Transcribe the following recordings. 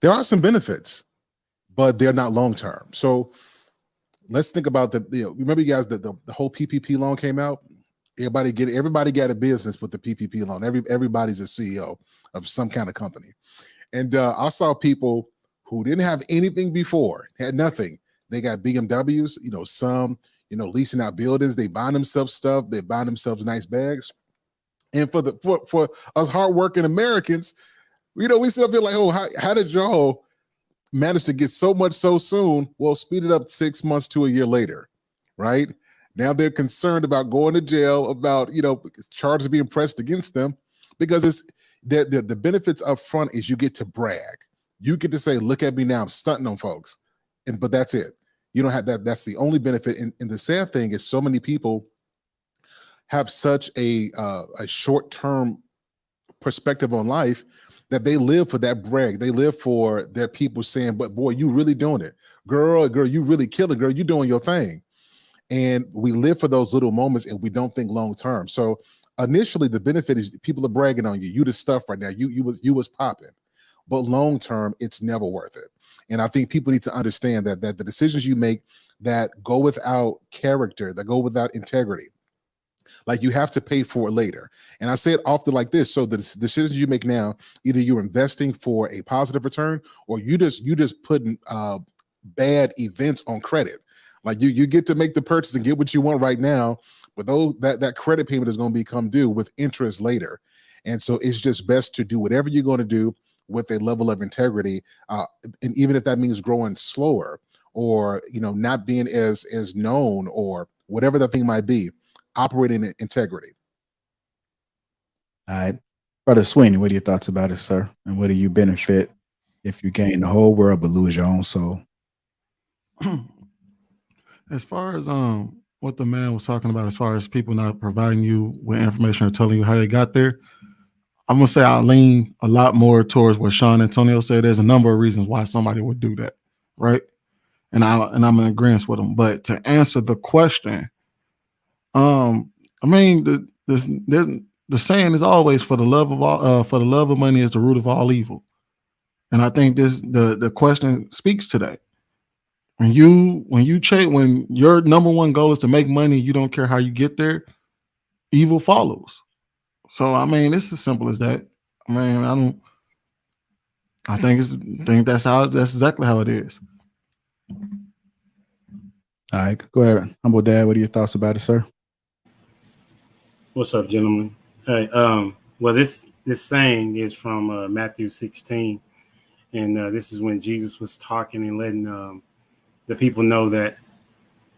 There are some benefits, but they're not long term. So let's think about remember you guys that the whole PPP loan came out. Everybody got a business with the PPP loan. Everybody's a CEO of some kind of company. And I saw people who didn't have anything before, had nothing. They got BMWs, some, leasing out buildings. They buying themselves stuff. They buying themselves nice bags. And for us hardworking Americans, we still feel like, oh, how did y'all manage to get so much so soon? Well, speed it up 6 months to a year later, right? Now they're concerned about going to jail, about charges being pressed against them, because it's the benefits up front is you get to brag. You get to say, look at me now, I'm stunting on folks. But that's it. You don't have that. That's the only benefit. And the sad thing is so many people have such a short-term perspective on life that they live for that brag. They live for their people saying, but boy, you really doing it. Girl, you really killing, girl, you doing your thing. And we live for those little moments and we don't think long-term. So initially the benefit is people are bragging on you. You the stuff right now. You was popping. But long-term, it's never worth it. And I think people need to understand that the decisions you make that go without character, that go without integrity, like you have to pay for it later. And I say it often like this. So the decisions you make now, either you're investing for a positive return or you just putting bad events on credit. Like you get to make the purchase and get what you want right now, but that credit payment is going to become due with interest later. And so it's just best to do whatever you're going to do with a level of integrity. And even if that means growing slower or, not being as known or whatever that thing might be, operating in integrity. All right. Brother Sweeney, what are your thoughts about it, sir? And what do you benefit if you gain the whole world but lose your own soul? As far as what the man was talking about, as far as people not providing you with information or telling you how they got there, I'm gonna say I lean a lot more towards what Sean Antonio said. There's a number of reasons why somebody would do that, right? And I'm in agreement with him. But to answer the question, I mean the saying is always for the love of money is the root of all evil, and I think the question speaks to that. When your number one goal is to make money, you don't care how you get there, evil follows. So I mean, it's as simple as that. I mean, I think that's exactly how it is. All right, go ahead. Humble Dad, what are your thoughts about it, sir? What's up, gentlemen? Hey, well, this saying is from Matthew 16, and this is when Jesus was talking and letting the people know that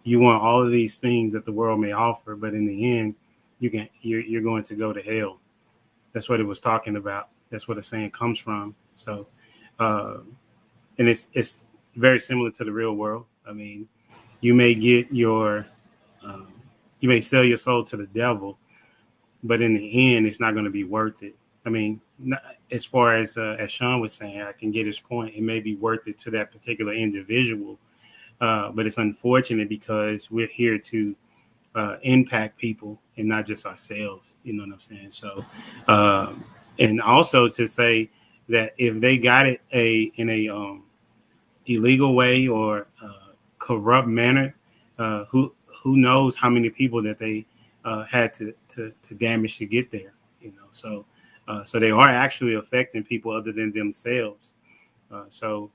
you want all of these things that the world may offer, but in the end, you're going to go to hell. That's what it was talking about. That's where the saying comes from. So, and it's very similar to the real world. I mean, you may get you may sell your soul to the devil, but in the end, it's not going to be worth it. I mean, as far as Sean was saying, I can get his point. It may be worth it to that particular individual, but it's unfortunate because we're here to impact people and not just ourselves. You know what I'm saying? So, and also to say that if they got it in a illegal way or corrupt manner, who knows how many people that they had to damage to get there, so they are actually affecting people other than themselves. So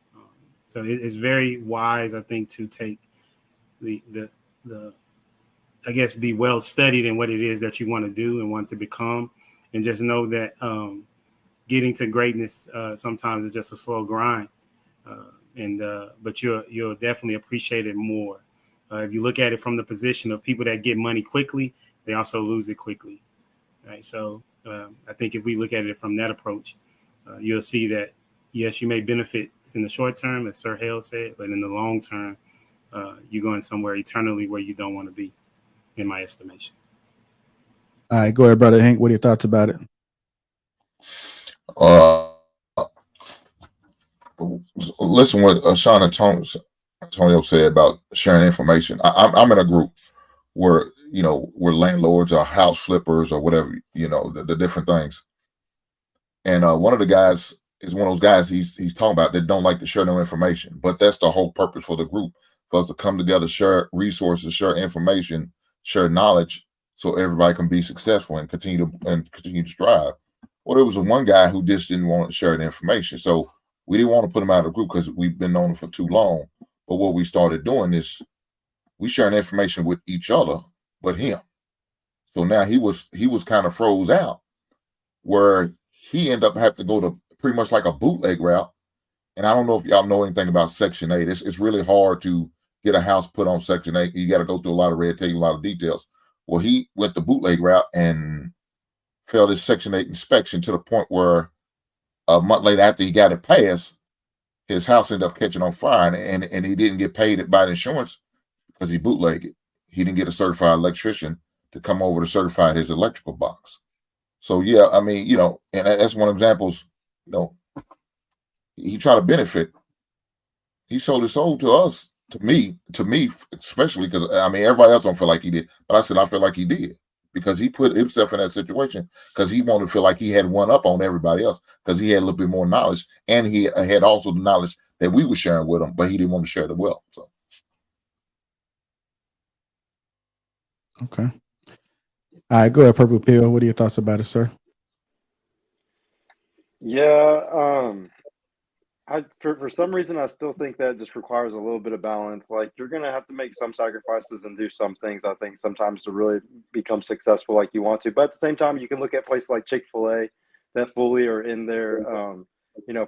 it's very wise, I think, to take the I guess be well studied in what it is that you want to do and want to become, and just know that getting to greatness sometimes is just a slow grind, but you'll definitely appreciate it more. If you look at it from the position of people that get money quickly, they also lose it quickly, right? So I think if we look at it from that approach, you'll see that, yes, you may benefit in the short term, as Sir Hale said, but in the long term, you're going somewhere eternally where you don't want to be, in my estimation. All right, go ahead, Brother Hank. What are your thoughts about it? Listen what Sean Antonio said about sharing information. I'm in a group where we're landlords or house flippers or whatever, the different things. And one of the guys, is one of those guys he's talking about that don't like to share no information. But that's the whole purpose for the group, for us to come together, share resources, share information, share knowledge, so everybody can be successful and continue to strive. Well, there was one guy who just didn't want to share the information, so we didn't want to put him out of the group because we've been known him for too long. But what we started doing is we sharing information with each other, but him. So now he was kind of froze out, where he ended up having to go to pretty much like a bootleg route. And I don't know if y'all know anything about Section 8. It's really hard to get a house put on Section 8. You got to go through a lot of red tape, a lot of details. Well, he went the bootleg route and failed his Section 8 inspection to the point where a month later, after he got it passed, his house ended up catching on fire, and he didn't get paid by the insurance because he bootlegged it. He didn't get a certified electrician to come over to certify his electrical box. So yeah, I mean, and that's one of the examples. He tried to benefit. He sold his soul to us, to me especially, because I mean everybody else don't feel like he did, but I said I feel like he did because he put himself in that situation because he wanted to feel like he had one up on everybody else because he had a little bit more knowledge, and he had also the knowledge that we were sharing with him, but he didn't want to share the wealth. So Okay. All right, go ahead, Purple Pill. What are your thoughts about it, sir? Yeah, for some reason I still think that just requires a little bit of balance. Like you're gonna have to make some sacrifices and do some things, I think, sometimes to really become successful like you want to. But at the same time, you can look at places like Chick-fil-A that fully are in their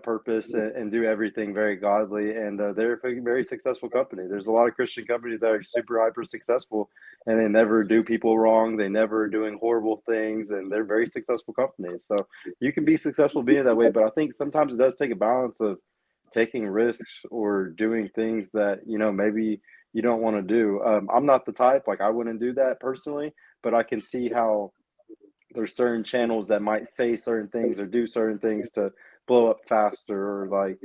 purpose and do everything very godly, and they're a very successful company. There's a lot of Christian companies that are super hyper successful, and they never do people wrong. They never are doing horrible things, and they're very successful companies. So you can be successful being that way, but I think sometimes it does take a balance of taking risks or doing things that maybe you don't want to do. I'm not the type, like I wouldn't do that personally, but I can see how there's certain channels that might say certain things or do certain things to blow up faster, or like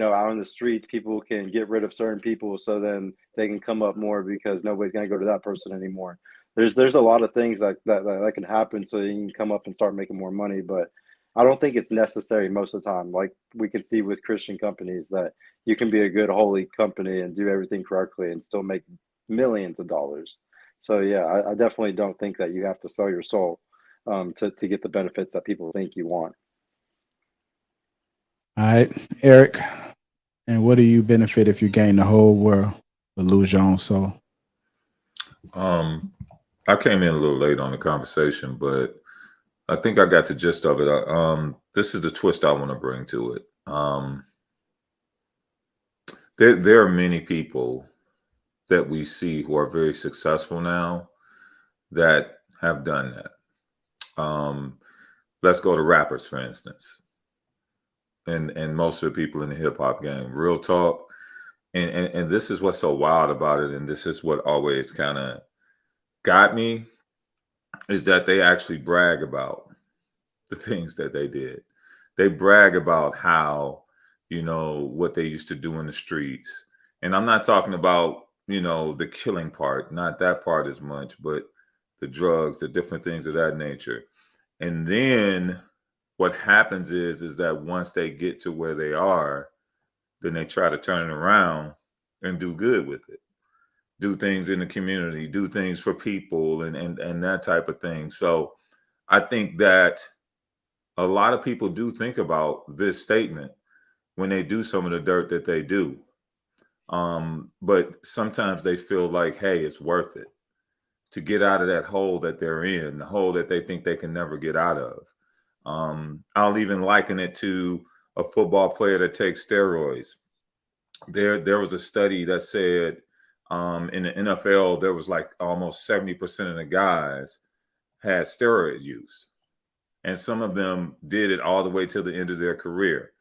out in the streets people can get rid of certain people so then they can come up more because nobody's going to go to that person anymore. There's a lot of things that can happen so you can come up and start making more money, but I don't think it's necessary most of the time. Like we can see with Christian companies that you can be a good holy company and do everything correctly and still make millions of dollars. So yeah, I definitely don't think that you have to sell your soul to get the benefits that people think you want. All right, Eric. And what do you benefit if you gain the whole world but lose your own soul? I came in a little late on the conversation, but I think I got the gist of it. This is the twist I want to bring to it. There are many people that we see who are very successful now that have done that. Let's go to rappers, for instance, and most of the people in the hip hop game. Real talk, and this is what's so wild about it, and this is what always kind of got me, is that they actually brag about the things that they did. They brag about how, what they used to do in the streets. And I'm not talking about, the killing part, not that part as much, but the drugs, the different things of that nature. And then what happens is that once they get to where they are, then they try to turn it around and do good with it. Do things in the community, do things for people and that type of thing. So I think that a lot of people do think about this statement when they do some of the dirt that they do. But sometimes they feel like, hey, it's worth it to get out of that hole that they're in, the hole that they think they can never get out of. I'll even liken it to a football player that takes steroids. There was a study that said in the NFL, there was like almost 70% of the guys had steroid use. And some of them did it all the way till the end of their career.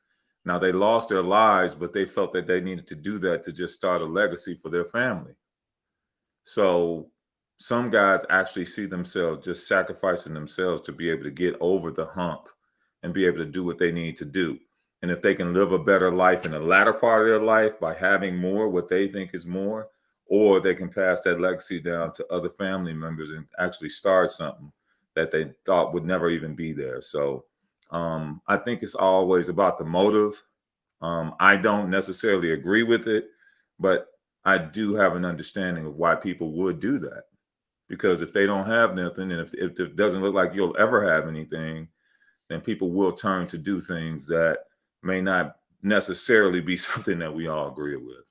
Now, they lost their lives, but they felt that they needed to do that to just start a legacy for their family. So some guys actually see themselves just sacrificing themselves to be able to get over the hump and be able to do what they need to do. And if they can live a better life in the latter part of their life by having more, what they think is more, or they can pass that legacy down to other family members and actually start something that they thought would never even be there. So I think it's always about the motive. I don't necessarily agree with it, but I do have an understanding of why people would do that. Because if they don't have nothing, and if it doesn't look like you'll ever have anything, then people will turn to do things that may not necessarily be something that we all agree with.